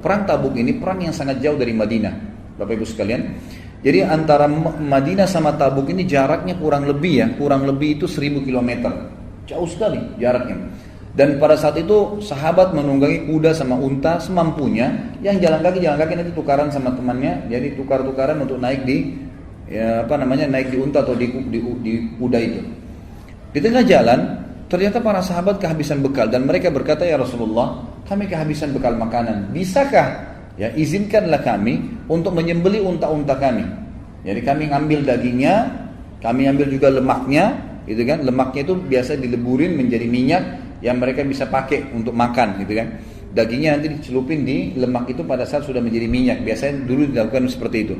Perang Tabuk ini perang yang sangat jauh dari Madinah, Bapak Ibu sekalian. Jadi antara Madinah sama Tabuk ini jaraknya kurang lebih itu 1000 km. Jauh sekali jaraknya. Dan pada saat itu sahabat menunggangi kuda sama unta semampunya, yang jalan kaki nanti tukaran sama temannya, jadi tukar-tukaran untuk naik di naik di unta atau di kuda itu. Di tengah jalan ternyata para sahabat kehabisan bekal dan mereka berkata, "Ya Rasulullah, kami kehabisan bekal makanan. Bisakah izinkanlah kami untuk menyembeli unta-unta kami. Jadi kami ngambil dagingnya, kami ambil juga lemaknya, gitu kan? Lemaknya itu biasa dileburin menjadi minyak yang mereka bisa pakai untuk makan, gitu kan? Dagingnya nanti dicelupin di lemak itu pada saat sudah menjadi minyak. Biasanya dulu dilakukan seperti itu.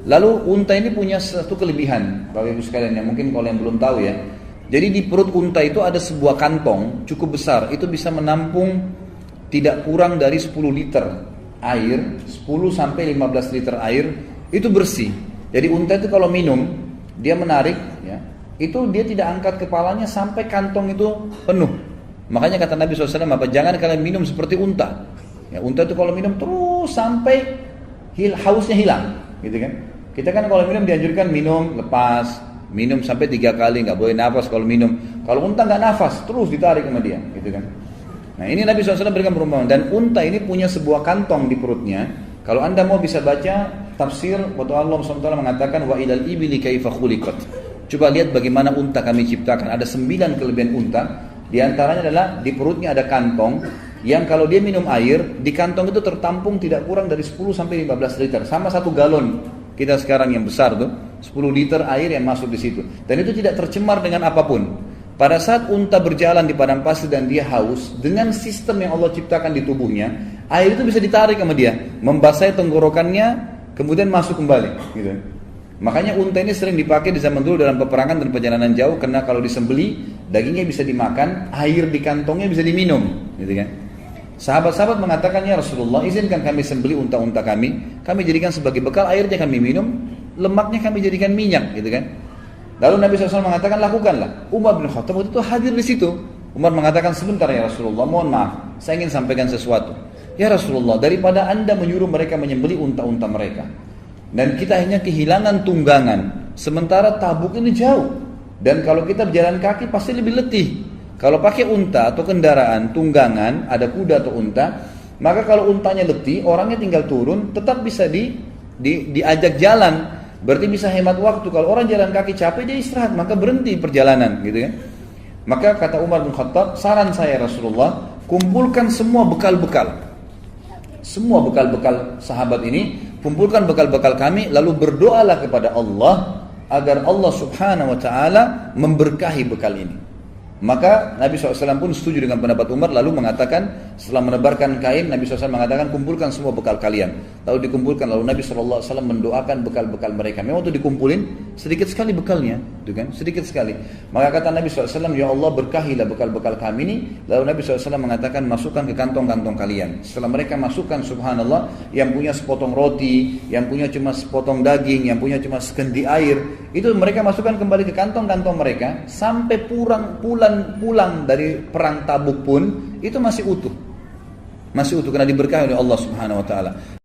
Lalu unta ini punya satu kelebihan, Bapak Ibu sekalian, yang mungkin kalau yang belum tahu ya. Jadi di perut unta itu ada sebuah kantong cukup besar, itu bisa menampung tidak kurang dari 10 liter air, 10 sampai 15 liter air, itu bersih. Jadi unta itu kalau minum, dia menarik, ya, itu dia tidak angkat kepalanya sampai kantong itu penuh. Makanya kata Nabi SAW, jangan kalian minum seperti unta. Ya, unta itu kalau minum terus sampai hausnya hilang, gitu kan? Kita kan kalau minum dianjurkan minum lepas. Minum sampai 3 kali, nggak boleh nafas kalau minum. Kalau unta nggak nafas, terus ditarik sama dia, gitu kan. Nah ini Nabi SAW berikan perumpamaan. Dan unta ini punya sebuah kantong di perutnya. Kalau anda mau bisa baca tafsir, waktu Allah SWT mengatakan wa ilal ibili kaifa khuliqat. Coba lihat bagaimana unta kami ciptakan. Ada 9 kelebihan unta. Di antaranya adalah di perutnya ada kantong yang kalau dia minum air, di kantong itu tertampung tidak kurang dari 10 sampai 15 liter, sama 1 galon. Kita sekarang yang besar tuh 10 liter air yang masuk di situ, dan itu tidak tercemar dengan apapun. Pada saat unta berjalan di padang pasir dan dia haus, dengan sistem yang Allah ciptakan di tubuhnya, air itu bisa ditarik sama dia, membasahi tenggorokannya, kemudian masuk kembali, gitu. Makanya unta ini sering dipakai di zaman dulu dalam peperangan dan perjalanan jauh, karena kalau disembeli dagingnya bisa dimakan, air di kantongnya bisa diminum, gitu kan. Sahabat-sahabat mengatakan, "Ya Rasulullah, izinkan kami sembeli unta-unta kami jadikan sebagai bekal, airnya kami minum, lemaknya kami jadikan minyak," gitu kan. Lalu Nabi SAW mengatakan, "Lakukanlah." Umar bin Khattab waktu itu hadir di situ. Umar mengatakan, "Sebentar ya Rasulullah, mohon maaf, saya ingin sampaikan sesuatu." "Ya Rasulullah, daripada anda menyuruh mereka menyembeli unta-unta mereka, dan kita hanya kehilangan tunggangan, sementara Tabuk ini jauh, dan kalau kita berjalan kaki pasti lebih letih. Kalau pakai unta atau kendaraan tunggangan, ada kuda atau unta, maka kalau untanya letih, orangnya tinggal turun, tetap bisa diajak jalan, berarti bisa hemat waktu. Kalau orang jalan kaki capek, dia istirahat, maka berhenti perjalanan, gitu kan. Maka kata Umar bin Khattab, "Saran saya Rasulullah, kumpulkan semua bekal-bekal sahabat ini, kumpulkan bekal-bekal kami, lalu berdoalah kepada Allah agar Allah Subhanahu wa taala memberkahi bekal ini." Maka Nabi SAW pun setuju dengan pendapat Umar, lalu mengatakan, setelah menebarkan kain, Nabi SAW mengatakan, "Kumpulkan semua bekal kalian." Lalu dikumpulkan, lalu Nabi SAW mendoakan bekal-bekal mereka. Memang waktu dikumpulin sedikit sekali bekalnya, gitu kan? Sedikit sekali. Maka kata Nabi SAW, "Ya Allah, berkahilah bekal-bekal kami ini." Lalu Nabi SAW mengatakan, "Masukkan ke kantong-kantong kalian." Setelah mereka masukkan, subhanallah, yang punya sepotong roti, yang punya cuma sepotong daging, yang punya cuma sekendi air, itu mereka masukkan kembali ke kantong-kantong mereka, sampai pulang dari perang Tabuk pun itu masih utuh karena diberkahi oleh Allah Subhanahu wa taala.